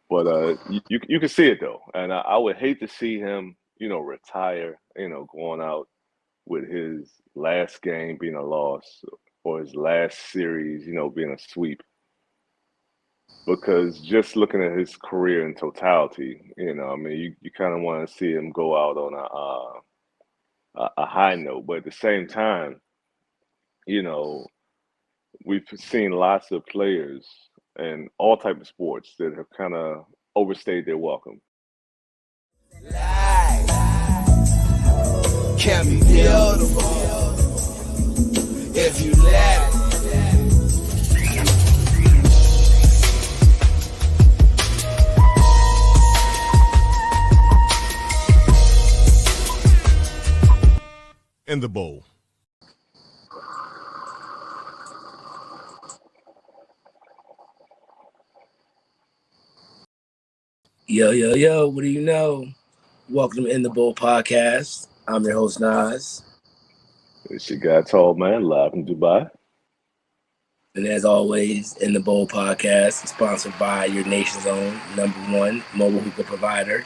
But you can see it though, and I would hate to see him, retire, going out with his last game being a loss or his last series, being a sweep. Because just looking at his career in totality, I mean, you kind of want to see him go out on a high note, but at the same time, you know, we've seen lots of players in all type of sports that have kind of overstayed their welcome. Life can be beautiful if you let it. In the bowl. Yo, yo, yo, what do you know? Welcome to In the Bowl podcast. I'm your host, Nas. It's your guy, Tall Man, live from Dubai. And as always, In the Bowl podcast is sponsored by your nation's own #1 mobile hookah provider,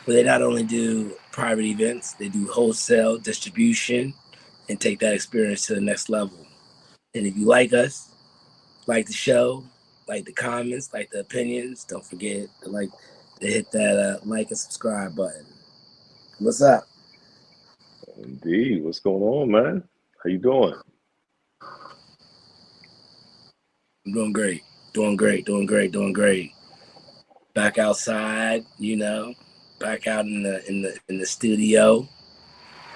where they not only do private events, they do wholesale distribution and take that experience to the next level. And if you like us, like the show, like the comments, like the opinions, don't forget to hit that like and subscribe button. What's up? Indeed, what's going on, man? How you doing? I'm doing great. Back outside, back out in the studio,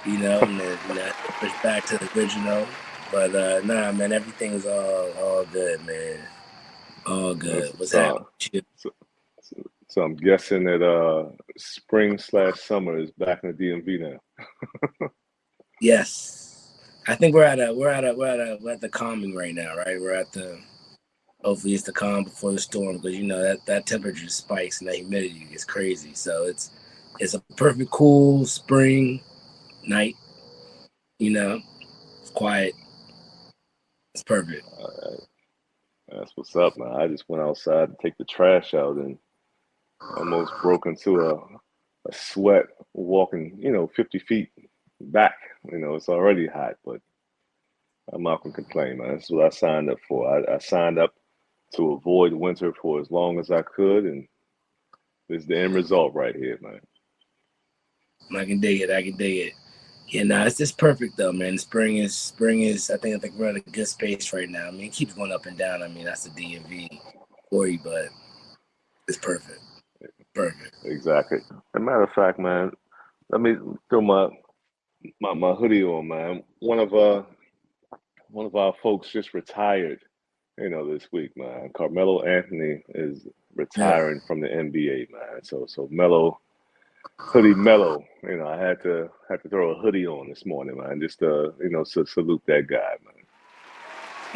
and push back to the original. But nah, man, everything is all good, man. All good. What's happening with you? So I'm guessing that spring/summer is back in the DMV now. Yes, I think we're at the calming right now, right? Hopefully it's the calm before the storm, because that temperature spikes and that humidity is crazy. So it's a perfect cool spring night. It's quiet. It's perfect. All right. That's what's up, man. I just went outside to take the trash out and almost broke into a sweat walking, 50 feet back. It's already hot, but I'm not gonna complain, man. That's what I signed up for. I signed up to avoid winter for as long as I could, and this is the end result right here, man. I can dig it. Yeah, it's just perfect though, man. Spring is. I think we're in a good space right now. I mean, it keeps going up and down. I mean, that's the DMV for you, but it's perfect. Perfect. Exactly. As a matter of fact, man, let me throw my hoodie on, man. One of our folks just retired, this week, man. Carmelo Anthony is Yeah. retiring from the NBA, man. So Melo, hoodie Melo, I had to throw a hoodie on this morning, man, just to salute that guy, man.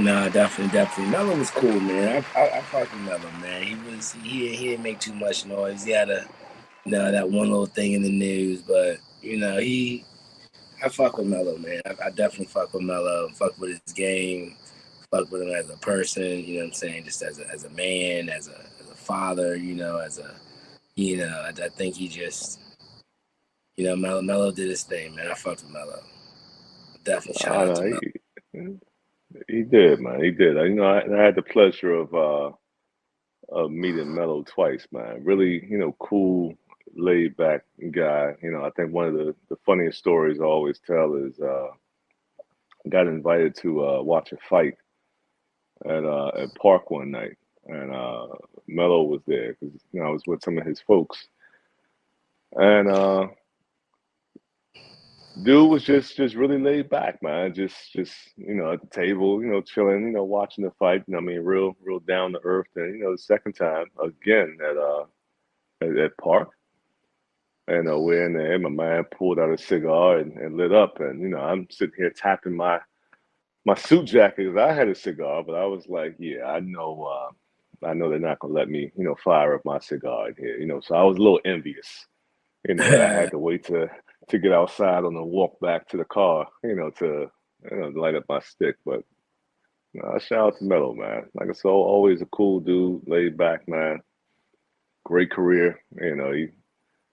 Nah, definitely. Melo was cool, man. I fucked with Melo, man. He didn't make too much noise. He had that one little thing in the news, but I fuck with Melo, man. I definitely fuck with Melo. Fuck with his game. Fuck with him as a person. You know what I'm saying? Just as a man, as a father. I think he just, Melo did his thing, man. I fucked with Melo. Definitely shout I out to know Melo. he did, man. He did. I had the pleasure of meeting Melo twice, man. Really, cool, laid back guy. I think one of the funniest stories I always tell is got invited to watch a fight at Park one night, and Melo was there because I was with some of his folks, and dude was just really laid back, man. Just at the table, chilling, watching the fight. I mean, real down to earth. And the second time again at Park, and we're in there. My man pulled out a cigar and lit up, and I'm sitting here tapping my suit jacket because I had a cigar, but I was like, yeah, I know they're not gonna let me, fire up my cigar in here, So I was a little envious, that I had to wait to get outside on the walk back to the car, to light up my stick. But shout out to Melo, man. Like I said, always a cool dude, laid back, man. great career. You know, he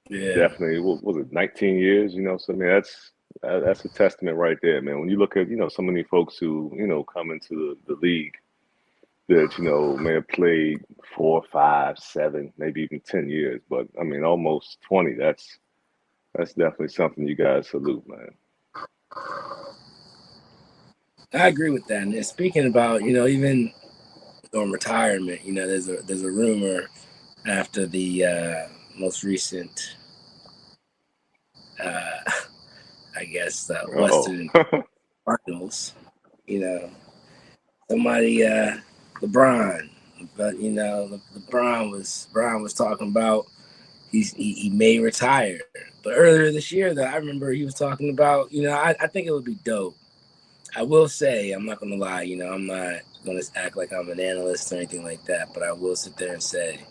Yeah. definitely, what was it, 19 years? You know, so I mean, that's a testament right there, man. When you look at, so many folks who, come into the league that, may have played 4, 5, 7, maybe even 10 years, but I mean, almost 20. That's definitely something you guys salute, man. I agree with that. And speaking about, even on retirement, there's a rumor after the most recent, I guess, Oh, Western Finals. Somebody, LeBron, but LeBron was talking about he may retire. But earlier this year, though, I remember he was talking about, I think it would be dope. I will say, I'm not gonna lie, I'm not gonna act like I'm an analyst or anything like that, but I will sit there and say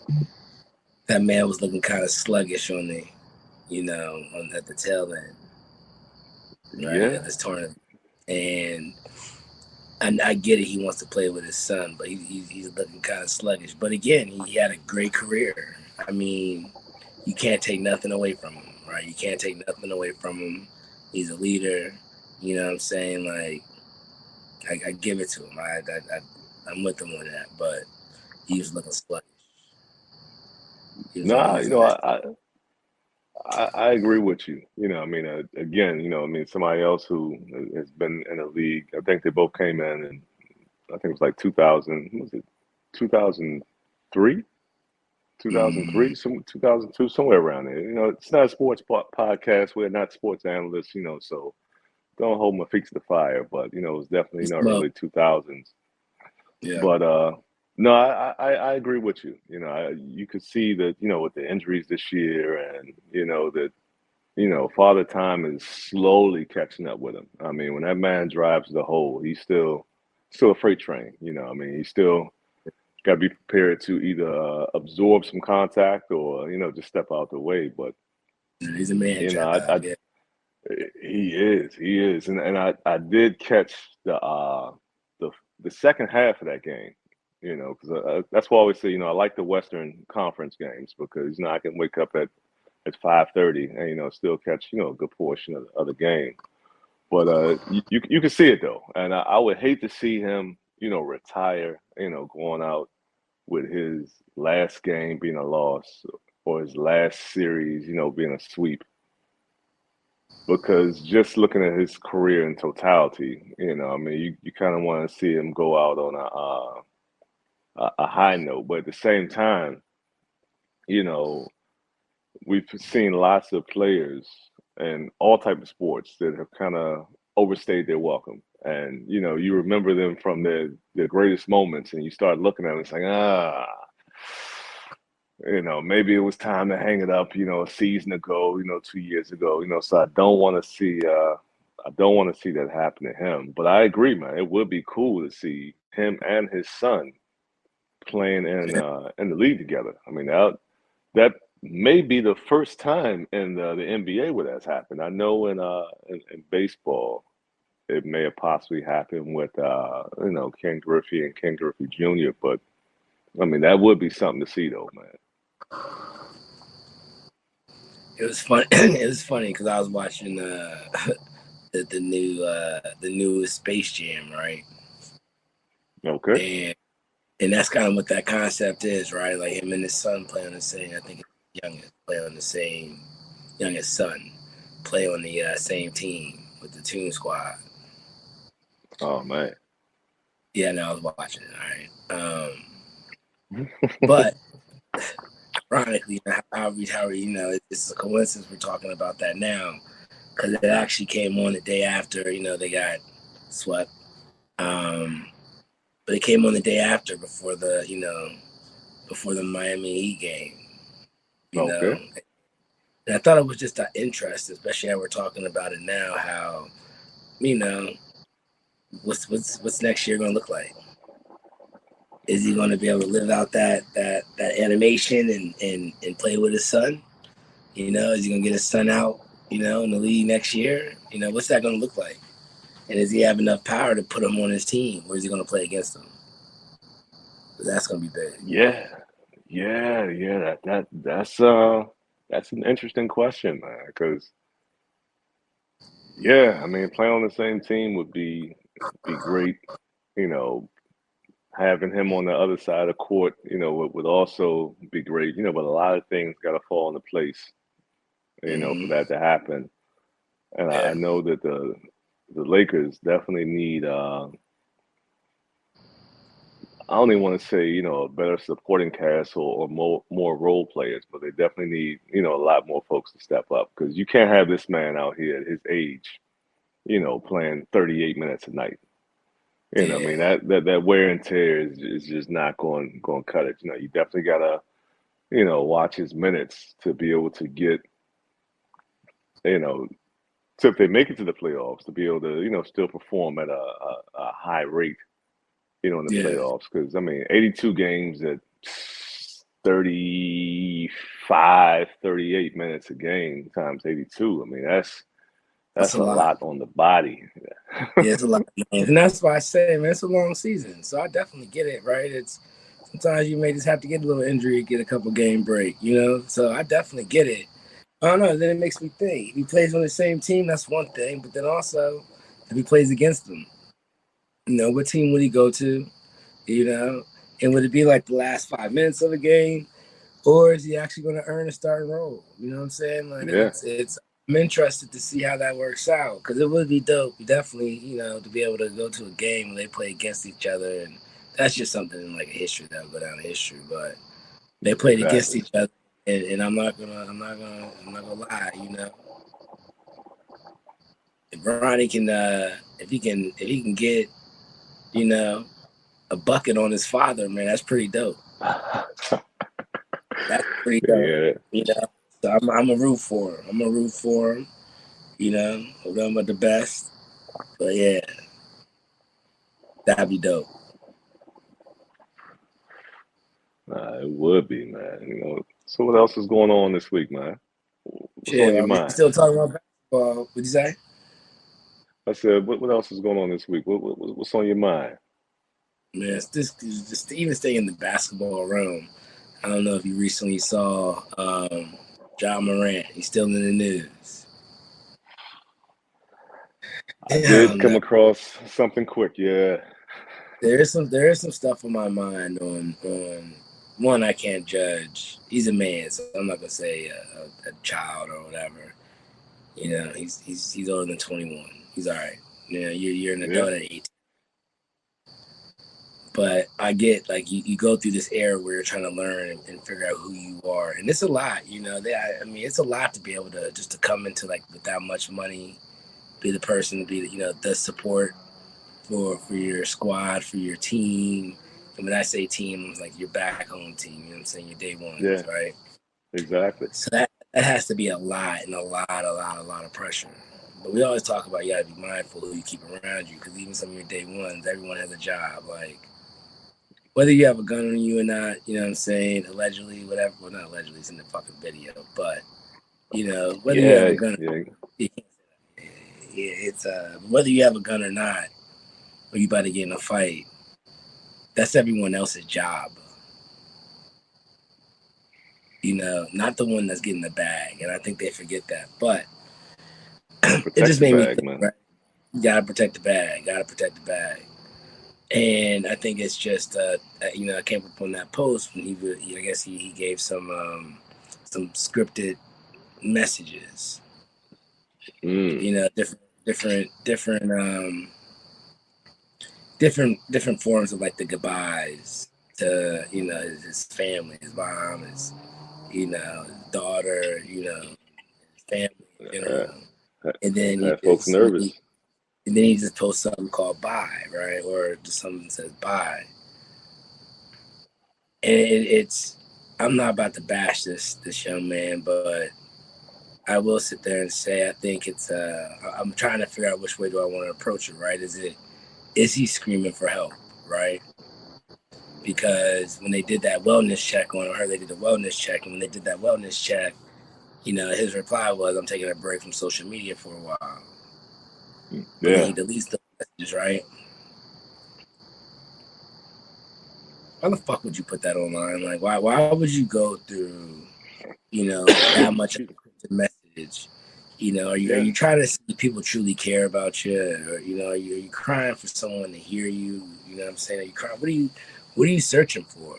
that man was looking kind of sluggish on the, at the tail end, right, yeah. of this tournament. And I get it, he wants to play with his son, but he's looking kind of sluggish. But again, he had a great career. I mean, you can't take nothing away from him, right? You can't take nothing away from him. He's a leader. You know what I'm saying? Like, I give it to him. I'm with him on that, but he was looking sluggish. He was Nah, losing that. I agree with you. I mean, again, I mean, somebody else who has been in the league, I think they both came in, and I think it was like 2000, was it 2003? 2003, 2002, somewhere around there. It's not a sports podcast. We're not sports analysts, so don't hold my feet to the fire. But, it was definitely, Smoke. early 2000s. Yeah. But no, I agree with you. You could see that, with the injuries this year and, that, Father Time is slowly catching up with him. I mean, when that man drives the hole, he's still a freight train. I mean, he's still got to be prepared to either absorb some contact or, just step out the way. But, He's a man child. I Yeah. he is. And I did catch the the second half of that game, because that's why I always say, I like the Western Conference games because, I can wake up at 5:30 and, still catch, a good portion of the game. But you can see it though. And I would hate to see him, retire, going out with his last game being a loss or his last series, being a sweep. Because just looking at his career in totality, I mean, you kind of want to see him go out on a high note. But at the same time, you know, we've seen lots of players in all type of sports that have kind of overstayed their welcome. And, you remember them from their greatest moments and you start looking at them and saying, maybe it was time to hang it up, a season ago, 2 years ago, so I don't want to see that happen to him. But I agree, man. It would be cool to see him and his son playing in the league together. I mean, that may be the first time in the NBA where that's happened. I know in baseball, it may have possibly happened with Ken Griffey and Ken Griffey Jr. But I mean, that would be something to see, though, man. It was fun. It was funny because I was watching the newest Space Jam, right? Okay. And that's kind of what that concept is, right? Like him and his son play on the same. I think youngest play on the same. Youngest son play on the same team with the Toon Squad. Oh man. Yeah, no, I was watching it. All right. But ironically, Howard, it's a coincidence we're talking about that now because it actually came on the day after, they got swept. But it came on the day after before the Miami Heat game, Okay. And I thought it was just an interest, especially how we're talking about it now, how, what's next year going to look like? Is he going to be able to live out that animation and play with his son? Is he going to get his son out, in the league next year? What's that going to look like? And does he have enough power to put him on his team, or is he going to play against him? That's going to be big. Yeah. Yeah, that's an interesting question, man. Because yeah, I mean, playing on the same team would be great. You know, having him on the other side of the court, would also be great. But a lot of things got to fall into place, for Mm-hmm. that to happen. And I Yeah, know that the Lakers definitely need. I don't even want to say, a better supporting cast or more role players, but they definitely need, a lot more folks to step up because you can't have this man out here at his age, playing 38 minutes a night. I yeah, mean that wear and tear is just not going to cut it. You definitely gotta, watch his minutes to be able to get, you know, so if they make it to the playoffs, to be able to, still perform at a high rate, in the yeah. playoffs. Because I mean, 82 games at 35, 38 minutes a game times 82. I mean, That's that's a a lot. lot on the body. Yeah, it's a lot, man. And that's why I say, man, it's a long season. So I definitely get it, right? It's sometimes you may just have to get a little injury, get a couple game break, you know? So I definitely get it. I don't know. Then it makes me think. If he plays on the same team, that's one thing. But then also, if he plays against them, what team would he go to? You know? And would it be like the last 5 minutes of the game? Or is he actually going to earn a starting role? You know what I'm saying? Like Yeah, it's. I'm interested to see how that works out because it would be dope, definitely, to be able to go to a game where they play against each other, and that's just something in like a history that'll go down in history. But they played against exactly. each other, and I'm not gonna lie, if Ronnie can, if he can get, you know, a bucket on his father, man, that's pretty dope. That's pretty dope. Yeah, So I'm a root for him. I'm a root for him. Hope nothing but the best. But yeah, that'd be dope. it would be, man. So what else is going on this week, man? What's on Chill. your Are we mind? still talking about basketball? What'd you say? I said, what else is going on this week? What's on your mind? Man, it's just to even stay in the basketball realm. I don't know if you recently saw John Morant. He's still in the news. I Yeah, I did don't come know. across something quick. Yeah, There is some stuff on my mind on one I can't judge. He's a man, so I'm not gonna say a child or whatever. He's older than 21. He's all right. You're an yeah, adult at 18. But I get like you go through this era where you're trying to learn and figure out who you are, and it's a lot. I mean, it's a lot to be able to just to come into like with that much money, be the person to be the support for your squad, for your team. And when I say team, it's like your back home team. You know what I'm saying? Your day ones, yeah, right? exactly. So that has to be a lot and a lot of pressure. But we always talk about you gotta be mindful who you keep around you because even some of your day ones, everyone has a job. Like whether you have a gun on you or not, you know what I'm saying? Allegedly, whatever. Well, not allegedly, it's in the fucking video. But whether you have a Yeah, gun, yeah, it's whether you have a gun or not, or you about to get in a fight. That's everyone else's job. Not the one that's getting the bag. And I think they forget that. But it protect just the made me bag, think, man. right? You gotta protect the bag. Gotta protect the bag. And I think it's just, I came up on that post when I guess he gave some scripted messages. Mm, Different forms of like the goodbyes to his family, his mom, his daughter, his family in uh, general. And then had folks nervous. he just posts something called bye, right? Or just something that says bye. And it's I'm not about to bash this young man, but I will sit there and say I think it's I'm trying to figure out which way do I want to approach it, right? Is he screaming for help, right? Because when they did that wellness check on her, they did a wellness check, and when they did that wellness check, his reply was, "I'm taking a break from social media for a while," but then he Yeah, deletes the messages, right? why the fuck would you put that online? Like, why would you go through, that much of a encrypted message? Are you trying to see people truly care about you, or are you crying for someone to hear you? You know what I'm saying? Are you crying? What are you searching for?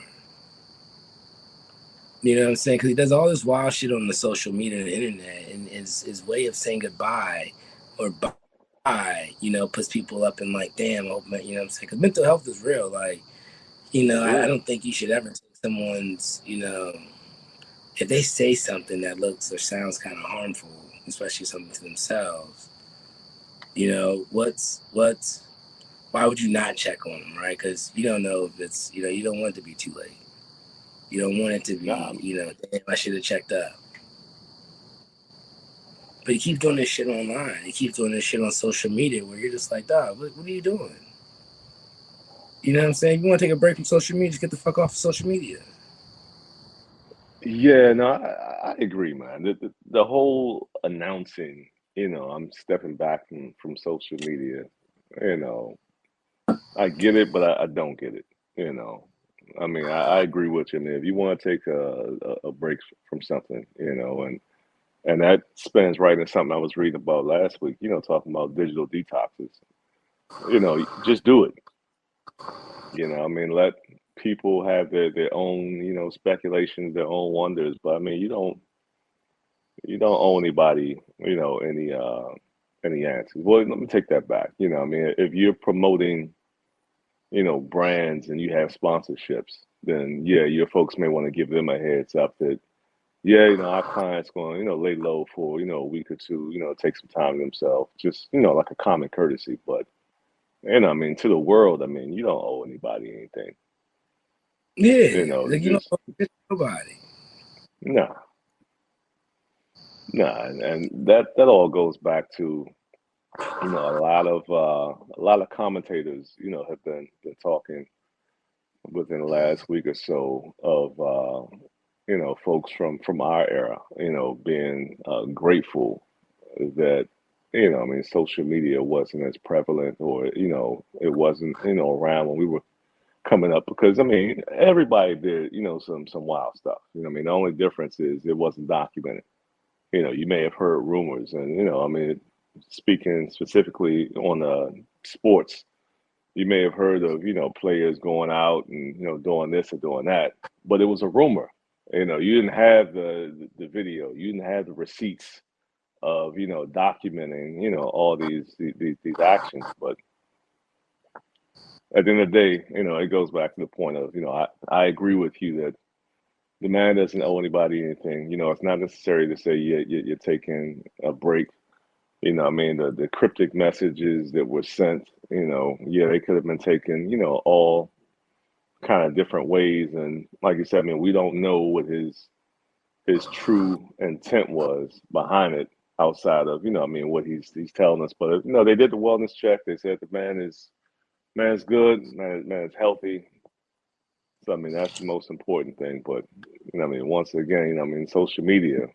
You know what I'm saying? Because he does all this wild shit on the social media and the internet, and his way of saying goodbye or bye, puts people up in like, damn, I hope, you know what I'm saying? Because mental health is real. Like, I don't think you should ever take someone's, if they say something that looks or sounds kind of harmful, especially something to themselves, why would you not check on them, right? Because you don't know if it's, you don't want it to be too late. You don't want it to be, Nah, damn, I should have checked up. But he keeps doing this shit online. He keeps doing this shit on social media where you're just like, dog, what are you doing? You know what I'm saying? If you want to take a break from social media, just get the fuck off of social media. yeah, no, I agree, man. The whole announcing, I'm stepping back from social media, you know, I get it, but I don't get it, you know. I mean, I agree with you, man. If you want to take a break from something, and that spans right into something I was reading about last week, talking about digital detoxes, just do it. I mean, let people have their own, speculations, their own wonders, but I mean, you don't owe anybody, any answers. Well, let me take that back. I mean, if you're promoting, brands and you have sponsorships, then yeah, your folks may want to give them a heads up that, yeah, our client's going, lay low for, a week or two, take some time to themselves, just, like a common courtesy. But, I mean, to the world, I mean, you don't owe anybody anything, Yeah, like you just, don't nobody. nah, nah. And that all goes back to, a lot of commentators, have been talking within the last week or so of folks from our era, being grateful that I mean social media wasn't as prevalent, or it wasn't around when we were coming up, because I mean everybody did some wild stuff. I mean the only difference is it wasn't documented. You may have heard rumors, and I mean speaking specifically on sports, you may have heard of players going out and doing this or doing that, but it was a rumor. You didn't have the video, you didn't have the receipts of documenting all these actions. But at the end of the day, it goes back to the point of I agree with you that the man doesn't owe anybody anything. It's not necessary to say you're taking a break. I mean, the cryptic messages that were sent, yeah, they could have been taken, all kind of different ways. And like you said, I mean, we don't know what his true intent was behind it, outside of, I mean, what he's telling us. But they did the wellness check. They said the man's good, man is healthy. So I mean, that's the most important thing. But I mean, once again, I mean, social media,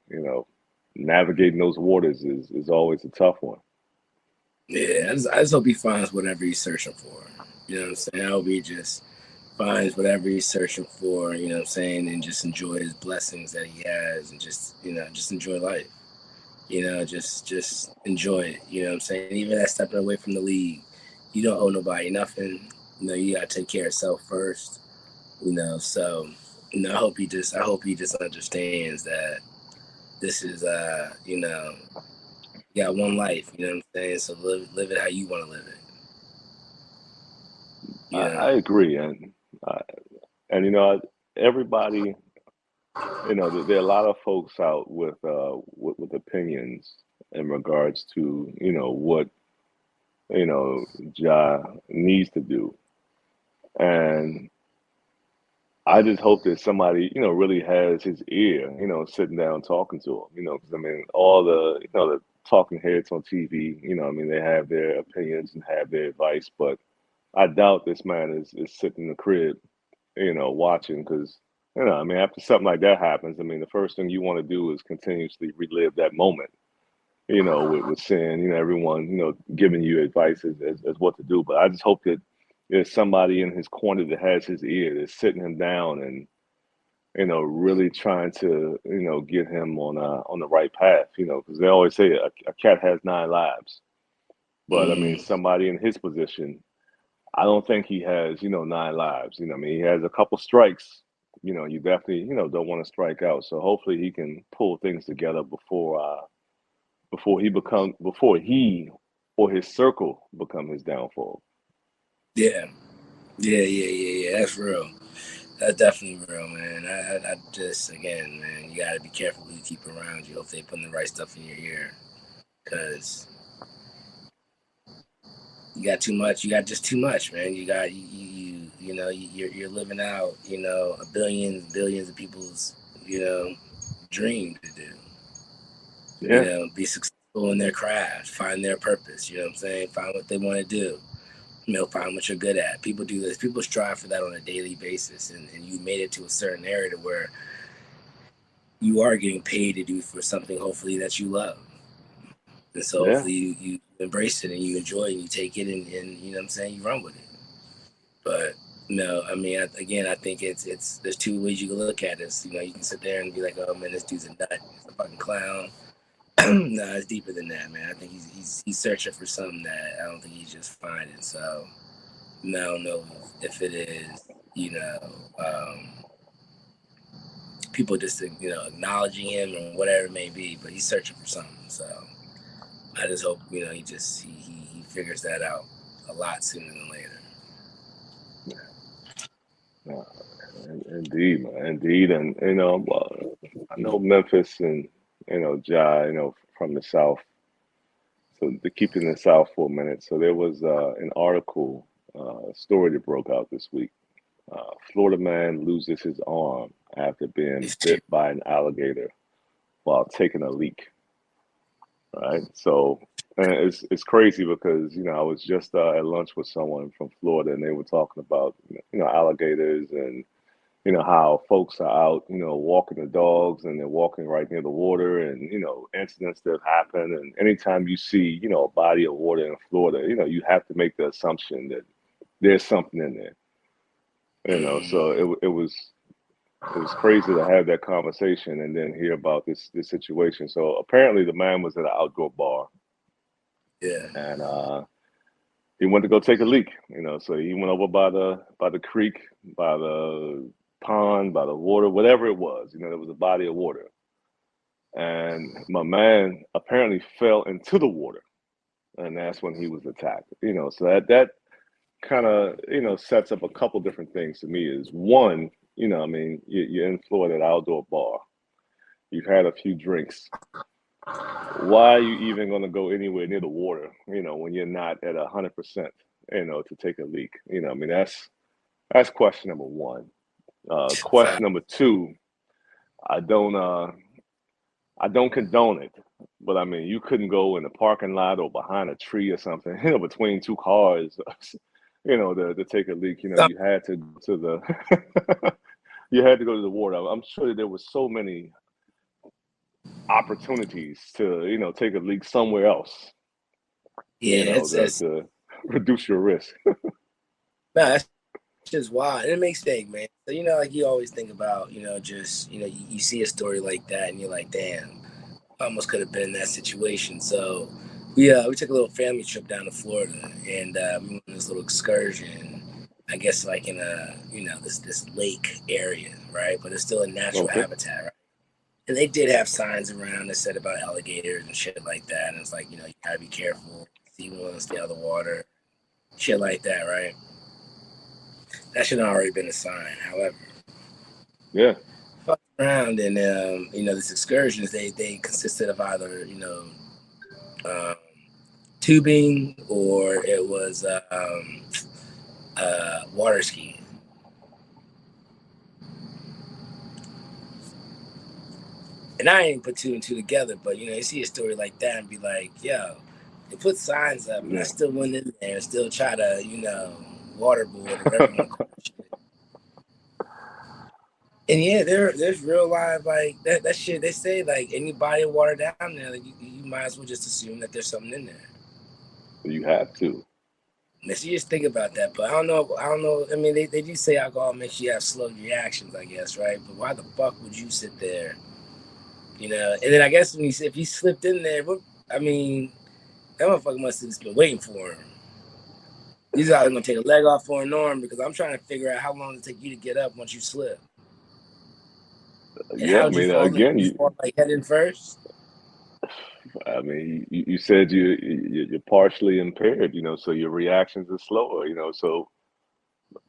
navigating those waters is always a tough one. Yeah, I just hope he finds whatever he's searching for. You know what I'm saying? I hope he just finds whatever he's searching for, you know what I'm saying, and just enjoy his blessings that he has, and just enjoy life. Just enjoy it. You know what I'm saying? Even that stepping away from the league, you don't owe nobody nothing. You gotta take care of yourself first. So I hope he just understands that this is you got one life, you know what I'm saying? So live it how you want to live it. You know. I agree, uh, and everybody, there are a lot of folks out with opinions in regards to what Ja needs to do, and I just hope that somebody really has his ear, sitting down talking to him, because I mean all the talking heads on TV, I mean they have their opinions and have their advice, but I doubt this man is sitting in the crib, watching, because I mean after something like that happens, I mean the first thing you want to do is continuously relive that moment, with seeing everyone giving you advice as what to do. But I just hope that there's somebody in his corner that has his ear, that's sitting him down and really trying to get him on the right path. Because they always say a cat has 9 lives, but I mean Mm, somebody in his position, I don't think he has 9 lives. I mean he has a couple strikes. You definitely don't want to strike out. So hopefully he can pull things together before he or his circle become his downfall. yeah, yeah. That's real. That's definitely real, man. I just, again, man, you gotta be careful who you keep around you. Hope they putting the right stuff in your ear, because you got too much. You got just too much, man. You got you're living out a billions of people's dream to do. Yeah, Be successful in their craft, find their purpose. You know what I'm saying? Find what they want to do. Find what you're good at. People do this. People strive for that on a daily basis, and you made it to a certain area to where you are getting paid to do for something, hopefully, that you love. And so yeah, hopefully you embrace it and you enjoy it and you take it and you know what I'm saying, you run with it. But no, I mean, I think it's there's two ways you can look at this. You can sit there and be like, oh man, this dude's a nut, he's a fucking clown. No, it's deeper than that, man. I think he's searching for something that I don't think he's just finding. So I don't know if it is, people just acknowledging him or whatever it may be, but he's searching for something. So I just hope he figures that out a lot sooner than later. yeah. Indeed, man, indeed, and I know Memphis and Ja, from the South. So to keep it in the South for a minute, so there was an article, story that broke out this week. Florida man loses his arm after being bit by an alligator while taking a leak. Right, so and it's crazy because I was just at lunch with someone from Florida and they were talking about alligators and how folks are out, walking the dogs and they're walking right near the water and, incidents that happen. And anytime you see, a body of water in Florida, you have to make the assumption that there's something in there, so it was crazy to have that conversation and then hear about this situation. So apparently the man was at an outdoor bar Yeah. and he went to go take a leak, so he went over by the creek, by the pond, by the water, whatever it was, there was a body of water. And my man apparently fell into the water, and that's when he was attacked. So that kind of sets up a couple different things to me. Is one, I mean, you're in Florida at an outdoor bar, you've had a few drinks. Why are you even going to go anywhere near the water? When you're not at 100%, to take a leak. I mean, that's question number one. Question number two, I don't uh I don't condone it, but I mean you couldn't go in the parking lot or behind a tree or something, between two cars, to take a leak. You had to go to the you had to go to the water. I'm sure that there was so many opportunities to, take a leak somewhere else, Yeah, it's to reduce your risk. that's just wild. And it makes sense, man. So like you always think about, just you see a story like that and you're like, damn, I almost could have been in that situation. So we took a little family trip down to Florida and we went on this little excursion. I guess like in a this lake area, right? But it's still a natural Okay. habitat, right? And they did have signs around that said about alligators and shit like that. And it's like, you gotta be careful, see one, stay out of the water, shit like that, right? That should have already been a sign. However, Yeah. fucked around and this excursions they consisted of either um, tubing or it was water skiing. And I ain't put two and two together, but you see a story like that and be like, yo, they put signs up and I Yeah. still went in there and still try to, waterboard or whatever you want to call it. And yeah, there's real life like that shit. They say like any body of water down there, like, you might as well just assume that there's something in there. You have to. Now, so you just think about that, but I don't know. I mean, they do say alcohol makes you have slow reactions, I guess, right? But why the fuck would you sit there, you know? And then I guess if he slipped in there, I mean, that motherfucker must have just been waiting for him. He's either gonna take a leg off or an arm, because I'm trying to figure out how long it take you to get up once you slip. And Yeah, how I would you mean, fall? again, You fall like head in first? you said you're partially impaired, so your reactions are slower, so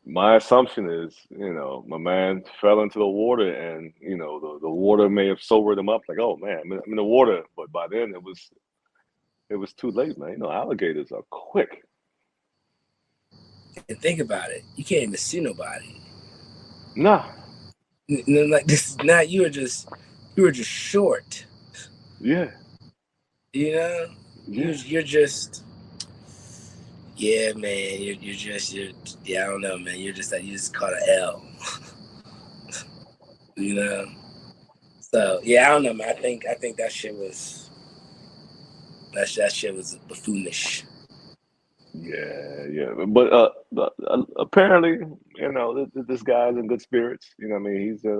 my assumption is, my man fell into the water and, the water may have sobered him up like, oh man, I'm in the water. But by then it was too late, man. Alligators are quick. And think about it, you can't even see nobody. Nah. Like this is not you were just short. Yeah. You know, Yeah. you're just yeah, man. Yeah. I don't know, man. You're just like you just caught an L. You know. So yeah, I don't know, man. I think that shit was that shit was buffoonish. Yeah, yeah, but apparently, this guy's in good spirits. I mean, he's in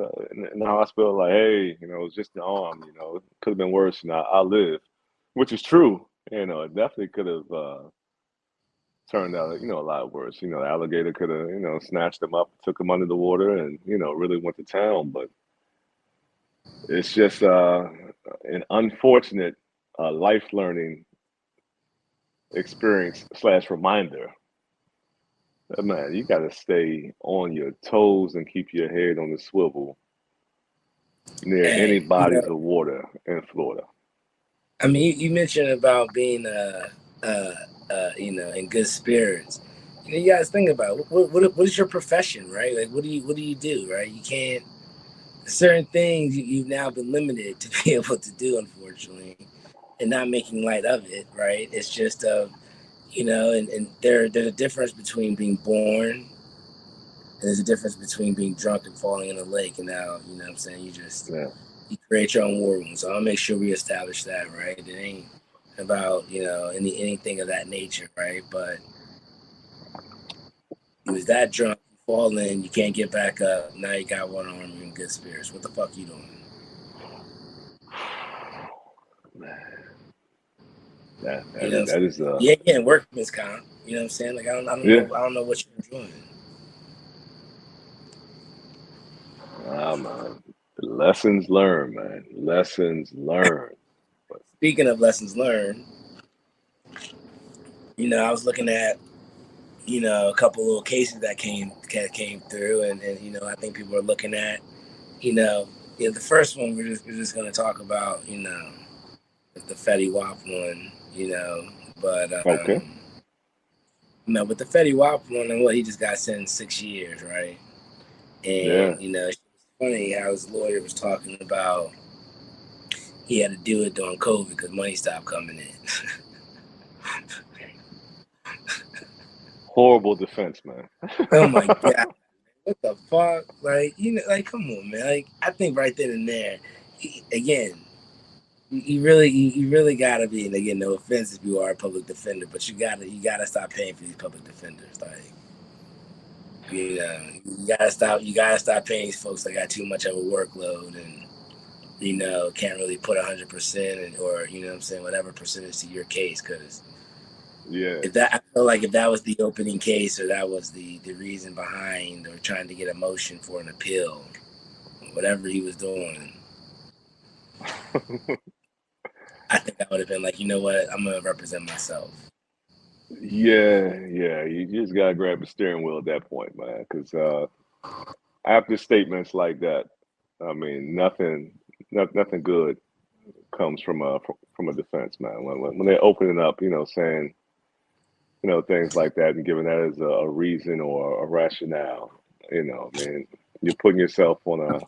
the hospital. Like, hey, it's just the arm. It could have been worse. I'll live, which is true. It definitely could have turned out, a lot worse. The alligator could have, snatched him up, took him under the water, and really went to town. But it's just an unfortunate life learning experience slash reminder. Man, you got to stay on your toes and keep your head on the swivel near any Hey, bodies of water in Florida. I mean, you mentioned about being in good spirits. You guys think about it. What is your profession, right? Like, what do you do, right? You can't certain things you've now been limited to be able to do, unfortunately, and not making light of it, right? It's just and there's a difference between being born and there's a difference between being drunk and falling in a lake. And now, what I'm saying, Yeah, you create your own war room. So I'll make sure we establish that, right? It ain't about, anything of that nature, right? But you was that drunk, you fall in, you can't get back up. Now you got one arm, you're in good spirits. What the fuck you doing? man, You know what I'm that saying? is You ain't getting workman's comp. You know what I'm saying? Like yeah. I don't know what you're doing. Man, lessons learned, man. Lessons learned. Speaking of lessons learned, I was looking at, a couple little cases that came through, and I think people are looking at, the first one we're just gonna talk about, the Fetty Wap one, but Okay. with the Fetty Wap one, and he just got sentenced 6 years, right? Yeah. And it's funny how his lawyer was talking about he had to do it during COVID because money stopped coming in. Horrible defense, man. Oh my god, what the fuck? Like come on, man. Like I think right then and there, again, you really gotta be. And again, no offense if you are a public defender, but you gotta stop paying for these public defenders. Like you gotta stop paying these folks that got too much of a workload and can't really put 100% or what I'm saying, whatever percentage to your case, because Yeah. I feel like if that was the opening case or that was the reason behind or trying to get a motion for an appeal, whatever he was doing, I think I would have been like, you know what, I'm gonna represent myself. Yeah, yeah. You just gotta grab the steering wheel at that point, man. Because after statements like that, I mean, nothing good comes from a defense, man. When they're opening up, saying, things like that and giving that as a reason or a rationale, man, you're putting yourself on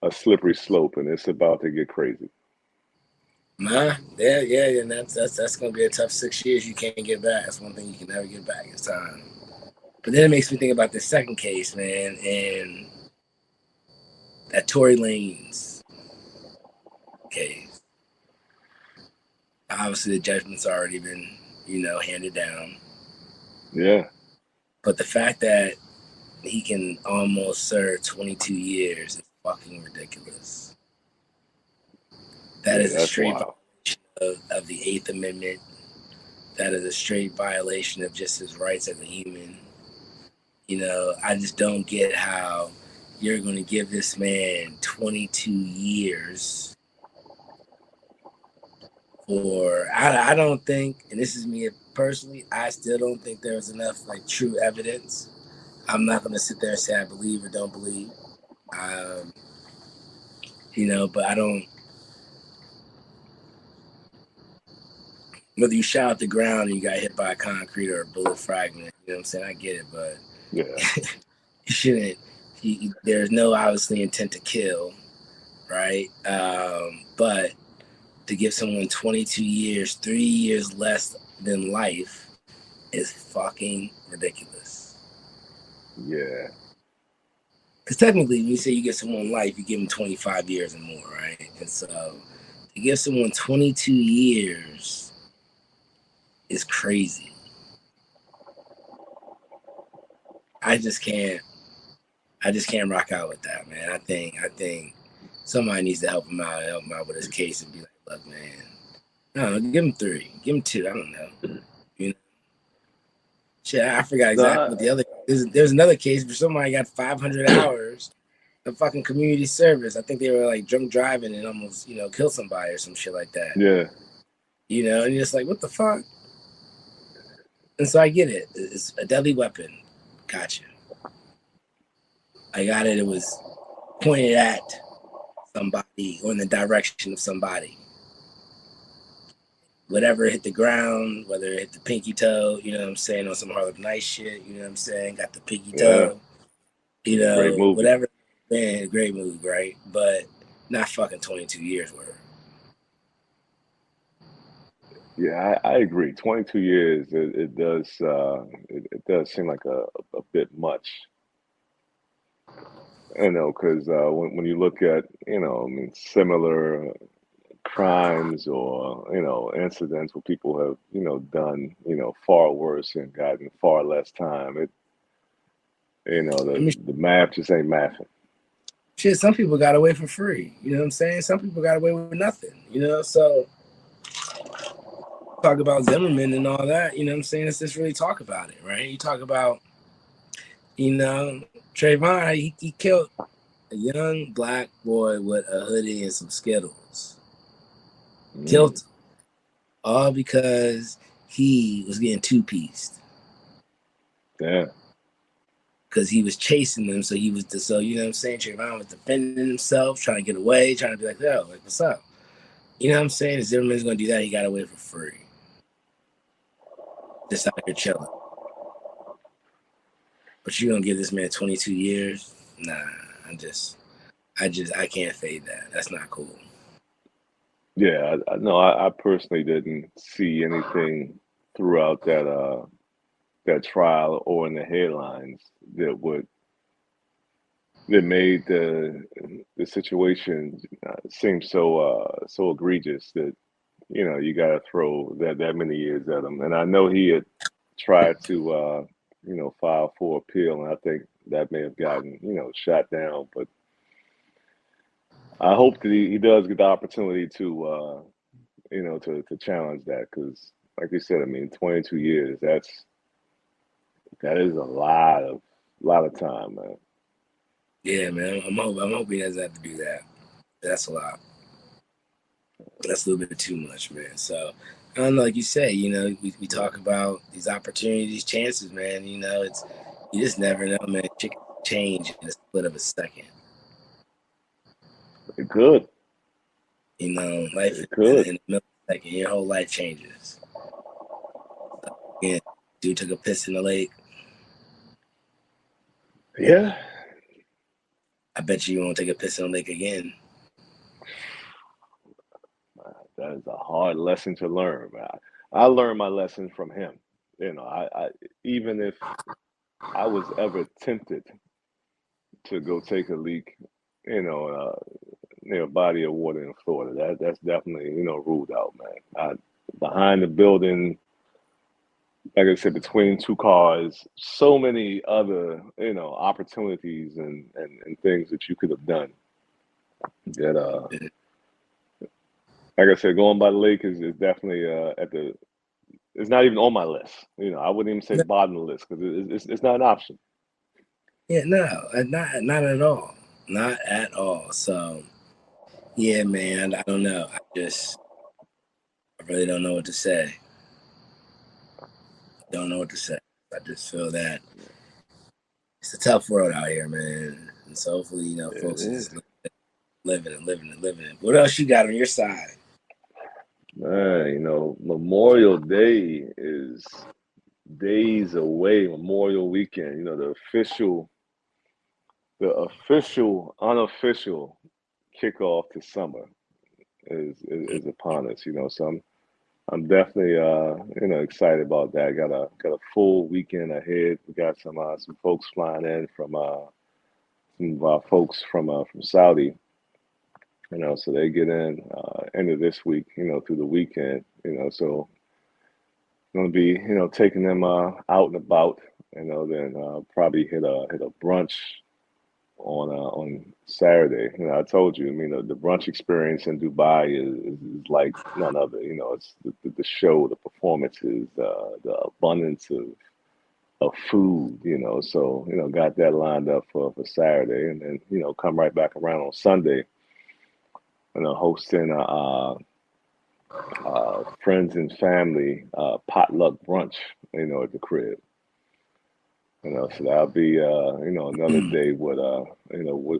a slippery slope, and it's about to get crazy. Yeah, and that's gonna be a tough 6 years you can't get back. That's one thing you can never get back is time. But then it makes me think about this second case, man, and that Tory Lanez case. Obviously, the judgment's already been, handed down. Yeah. But the fact that he can almost serve 22 years is fucking ridiculous. That Yeah, is a that's straight wild. violation of the Eighth Amendment. That is a straight violation of just his rights as a human. You know, I just don't get how you're going to give this man 22 years for. I don't think, and this is me personally, I still don't think there was enough like true evidence. I'm not going to sit there and say I believe or don't believe. You know, but I don't. Whether you shot at the ground and you got hit by a concrete or a bullet fragment, you know what I'm saying? I get it, but Yeah. you shouldn't. There's no obviously intent to kill, right? But to give someone 22 years, 3 years less than life, is fucking ridiculous. Yeah. Because technically, when you say you give someone life, you give them 25 years and more, right? And so to give someone 22 years is crazy. I just can't rock out with that, man. I think somebody needs to help him out with his case and be like, look, man, no, give him 3, give him 2. I don't know. You know, shit, I forgot exactly what the other. There's another case where somebody got 500 hours of fucking community service. I think they were like drunk driving and almost, you know, killed somebody or some shit like that. Yeah. You know, and you're just like, what the fuck? And so I get it. It's a deadly weapon. Gotcha. I got it. It was pointed at somebody or in the direction of somebody. Whatever hit the ground, whether it hit the pinky toe, you know what I'm saying, on some Harlem Night shit, you know what I'm saying, got the pinky toe, you Great know, movie. whatever. Man, great move, right? But not fucking 22 years worth. Yeah, I agree. 22 years, it does it does seem like a bit much. You know, because when you look at, you know, I mean, similar crimes or, you know, incidents where people have, you know, done, you know, far worse and gotten far less time, it, you know, I mean, the math just ain't mathing. shit, some people got away for free. You know what I'm saying? Some people got away with nothing, you know? So talk about Zimmerman and all that, you know what I'm saying? Let's just really talk about it, right? You talk about, you know, Trayvon, he killed a young black boy with a hoodie and some Skittles. Killed Mm, him. All because he was getting two-pieced. yeah, Because he was chasing them, so you know what I'm saying? Trayvon was defending himself, trying to get away, trying to be like, yo, like, what's up? You know what I'm saying? If Zimmerman's gonna do that, he got away for free. Just out here chilling. But you gonna give this man 22 years? Nah, I can't fade that. That's not cool. yeah. No, I personally didn't see anything throughout that trial or in the headlines that would that made the situation seem so egregious that, you know, you got to throw that many years at him. And I know he had tried to you know, file for appeal, and I think that may have gotten, you know, shot down. But I hope that he does get the opportunity to you know, to challenge that, because like you said, I mean, 22 years, that is a lot of time, man. Yeah, man. I'm hoping he doesn't have to do that. That's a lot. That's a little bit too much, man. So I don't know, like you say, you know, we talk about these opportunities, chances, man. You know, it's you just never know, man. Shit can change in a split of a second. It could, You know, life it could. in a millisecond, your whole life changes. Yeah, dude took a piss in the lake. Yeah, I bet you won't take a piss in the lake again. that is a hard lesson to learn, man. I learned my lesson from him. You know, I even if I was ever tempted to go take a leak, you know, near a body of water in Florida, that's definitely, you know, ruled out, man. Behind the building, like I said, between two cars, so many other, opportunities and things that you could have done that, like I said, going by the lake is definitely it's not even on my list. I wouldn't even say No, bottom of the list because it's not an option. yeah, no, not at all, not at all. So yeah, man, I don't know. I really don't know what to say. Don't know what to say. I just feel that it's a tough world out here, man. And so hopefully, It folks are is. just living it. What else you got on your side? Man, Memorial Day is days away. Memorial Weekend, the official, unofficial kickoff to summer is upon us. So I'm definitely excited about that. Got a full weekend ahead. We got some folks flying in from some of our folks from Saudi. So they get in end of this week. Through the weekend. So gonna be taking them out and about. Then probably hit a brunch on Saturday. I told you. I mean, the brunch experience in Dubai is like none other. It's the show, the performances, the abundance of food. So got that lined up for Saturday, and then come right back around on Sunday. Hosting friends and family potluck brunch. At the crib. So that'll be another day with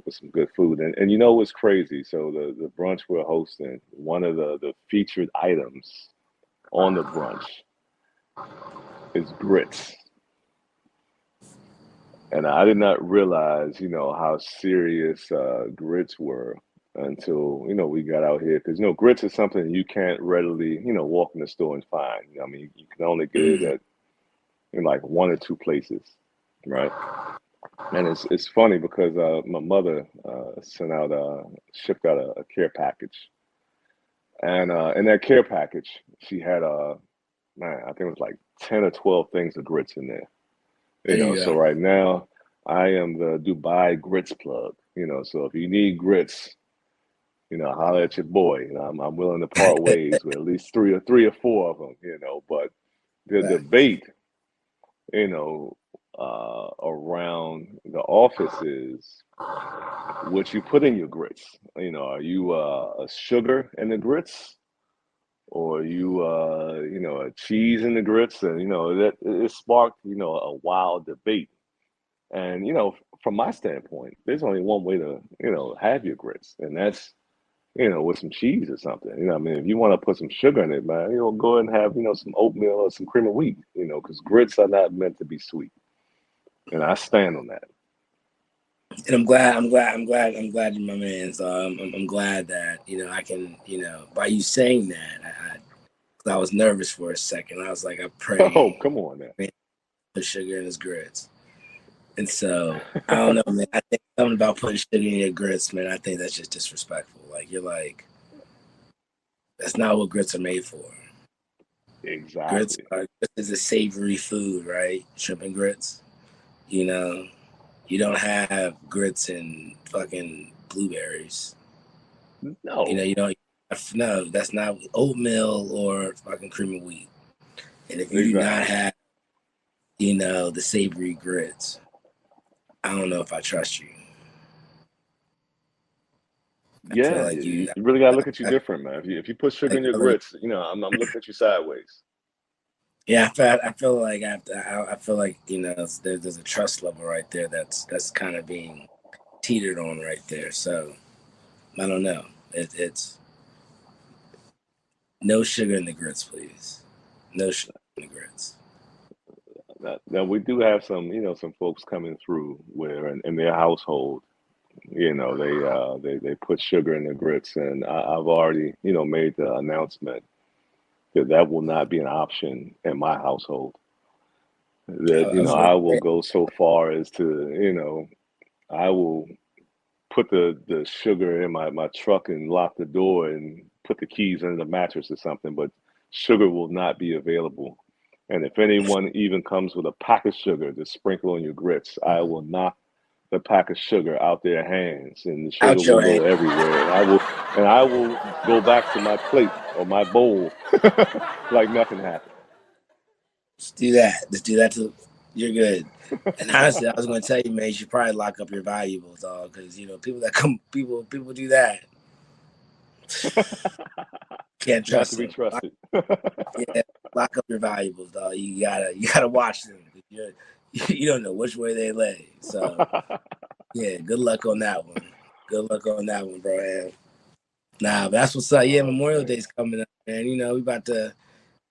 some good food. And what's crazy? So the brunch we're hosting, one of the featured items on the brunch is grits. And I did not realize, how serious grits were until, we got out here. Because, grits is something you can't readily, walk in the store and find. I mean, you can only get it Mm. at in like one or two places, right? And it's funny because my mother shipped out a care package, and in that care package she had man, I think it was like 10 or 12 things of grits in there. There you So go. right now I am the Dubai grits plug. So if you need grits, holler at your boy. I'm willing to part ways with at least three or four of them. But the Facts. debate, around the office is what you put in your grits. Are you a sugar in the grits, or are you a cheese in the grits? And that it sparked a wild debate. And from my standpoint, there's only one way to have your grits, and that's with some cheese or something. I mean, if you want to put some sugar in it, man, go ahead and have some oatmeal or some cream of wheat. Because grits are not meant to be sweet, and I stand on that. And I'm glad you're my man. So I'm glad that I can by you saying that I was nervous for a second. I was like, I Oh, pray come on man put sugar in his grits. And so I don't know, man. I think something about putting sugar in your grits, man. I think that's just disrespectful. Like you're like, that's not what grits are made for. Exactly. Grits is a savory food, right? Shrimp and grits. You know, you don't have grits and fucking blueberries. No, You don't. No, that's not oatmeal or fucking cream of wheat. And if you do not exactly. have, the savory grits, I don't know if I trust you. I feel Yeah, like you you, really gotta look at you I, different, man. If you put sugar like in your really, grits, I'm looking at you sideways. yeah. I feel like I feel like there's a trust level right there that's kind of being teetered on right there. So I don't know. It's no sugar in the grits, please. No sugar in the grits. Now we do have some folks coming through where in their household, they put sugar in their grits, and I've already made the announcement that that will not be an option in my household. That I was gonna I will say, go so far as to I will put the sugar in my truck and lock the door and put the keys under the mattress or something, but sugar will not be available And if anyone even comes with a pack of sugar to sprinkle on your grits, I will knock the pack of sugar out their hands, and the sugar Out will your go hand. everywhere. And I will go back to my plate or my bowl like nothing happened. Just do that. Just do that till you're good. And honestly, I was going to tell you, man, you should probably lock up your valuables, dog, because people that come, people do that. Can't Not to trust be them. trusted. Yeah, lock up your valuables, dog. You gotta watch them. You don't know which way they lay. So yeah, good luck on that one. Good luck on that one, bro. Man. Nah, but that's what's up. Yeah, Oh Memorial man. Day's coming up, man. We about to,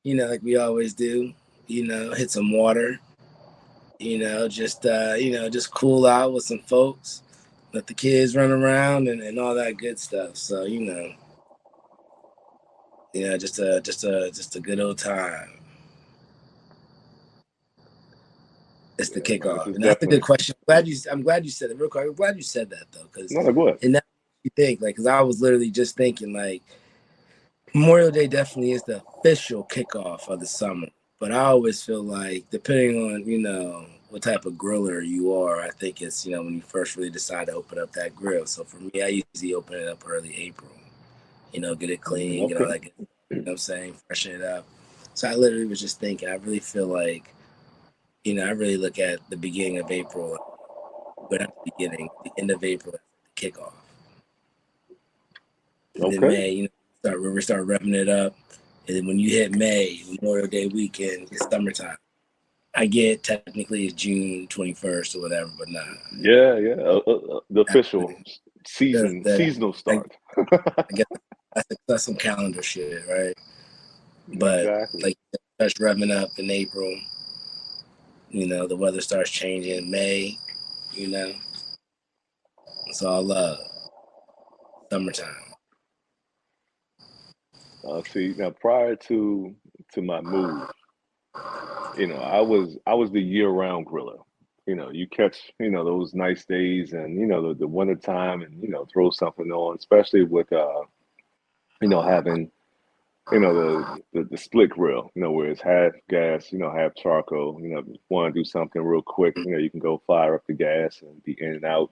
like we always do, hit some water. Just cool out with some folks. Let the kids run around and all that good stuff. So just a good old time. It's the Yeah, man. It's kickoff, just and that's a good definitely question. I'm glad you said it real quick. I'm glad you said that though, because not a good. and that makes you think like, because I was literally just thinking like Memorial Day definitely is the official kickoff of the summer, but I always feel like depending on what type of griller you are, I think it's when you first really decide to open up that grill. So for me, I usually open it up early April. Get it clean, get all Okay. that good, I'm saying, freshen it up. So I literally was just thinking, I really feel like I really look at the beginning of April, but not the beginning, the end of April, the kickoff. And then Okay. May, start revving it up. And then when you hit May, Memorial Day weekend, it's summertime. I get technically it's June 21st or whatever, but nah. Yeah, yeah. The official The, seasonal I start. guess that's some calendar shit, right? But Exactly. like starts revving up in April. The weather starts changing in May. You know, it's all love. Summertime. See, now prior to my move, I was the year-round griller. You catch, those nice days and the winter time and throw something on, especially with having the split grill, where it's half gas, half charcoal. If you want to do something real quick, you can go fire up the gas and be in and out.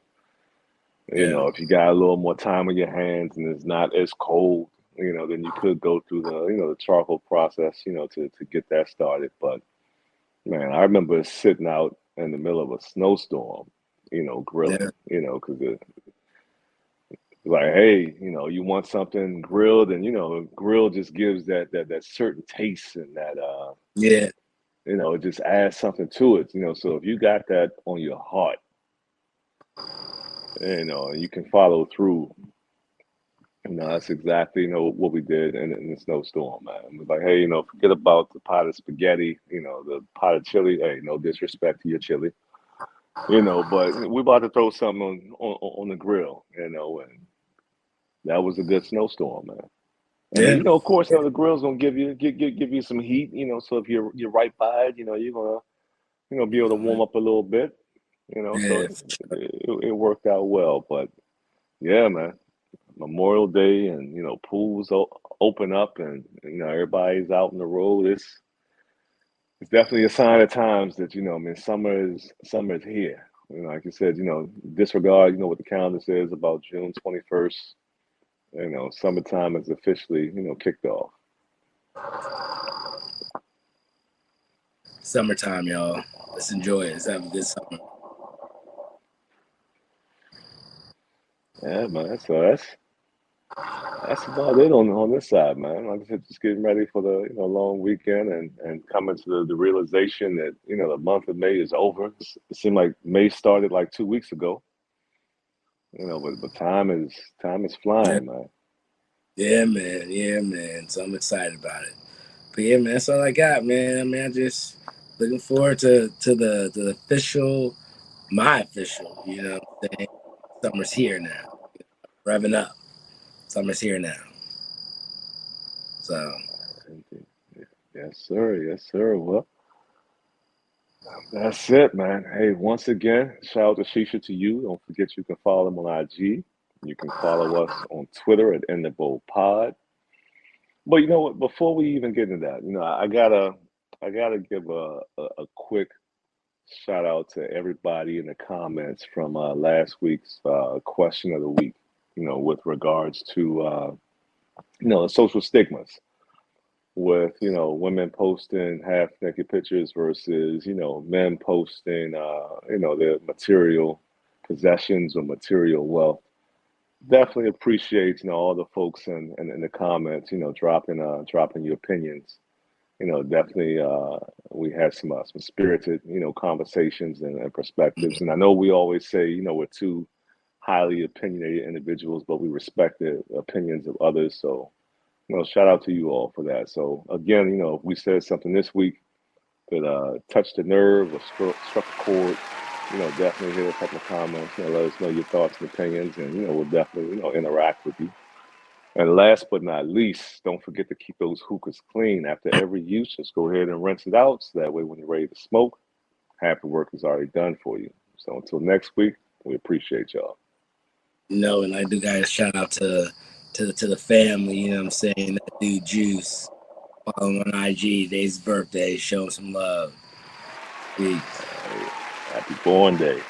Yeah. If you got a little more time on your hands and it's not as cold, then you could go through the charcoal process, to get that started. But man, I remember sitting out in the middle of a snowstorm, Yeah. grilling, because like, hey, you want something grilled, and grill just gives that certain taste and that Yeah. it just adds something to it, So if you got that on your heart, you can follow through. That's exactly what we did in the snowstorm, man. It was like, hey, forget about the pot of spaghetti, the pot of chili. Hey, no disrespect to your chili, but we're about to throw something on the grill, and that was a good snowstorm, man. And then, Yeah. of course, the grill's gonna give you some heat, So if you're right by it, you're gonna be able to warm up a little bit, So Yeah. it worked out well. But yeah, man, Memorial Day and pools open up and everybody's out on the road. It's definitely a sign of times that I mean, summer is here. Like you said, disregard what the calendar says about June 21st. Summertime is officially kicked off. Summertime, y'all. Let's enjoy it. Let's have a good summer. Yeah, man. So that's about it on this side, man. Like I said, just getting ready for the long weekend and coming to the realization that the month of May is over. It seemed like May started like 2 weeks ago. But time is Yeah. flying, man. Yeah, man. Yeah, man. So I'm excited about it. But yeah, man, that's all I got, man. I mean, I just looking forward to the official, my official, thing. Summer's here now. Revving up. Summer's here now. So Indeed. Yes, sir. Yes, sir. Well, that's it, man. Hey, once again, shout out to Shisha to you. Don't forget you can follow him on IG. You can follow us on Twitter at In the Bowl Pod. But you know what? Before we even get into that, I gotta I gotta give a quick shout out to everybody in the comments from last week's question of the week. With regards to social stigmas with women posting half naked pictures versus men posting their material possessions or material wealth. Definitely appreciate all the folks in the comments dropping your opinions. Definitely we had some spirited conversations and perspectives, and I know we always say we're two highly opinionated individuals, but we respect the opinions of others. So shout out to you all for that. So again, if we said something this week that touched a nerve or struck a chord, definitely hit a couple of comments. Let us know your thoughts and opinions, and we'll definitely interact with you. And last but not least, don't forget to keep those hookahs clean after every use. Just go ahead and rinse it out, so that way when you're ready to smoke, half the work is already done for you. So until next week, we appreciate y'all. And I do got a shout out to the family. You know what I'm saying? That dude Juice, follow him on IG. Today's birthday. Show him some love. Peace. Happy Born Day.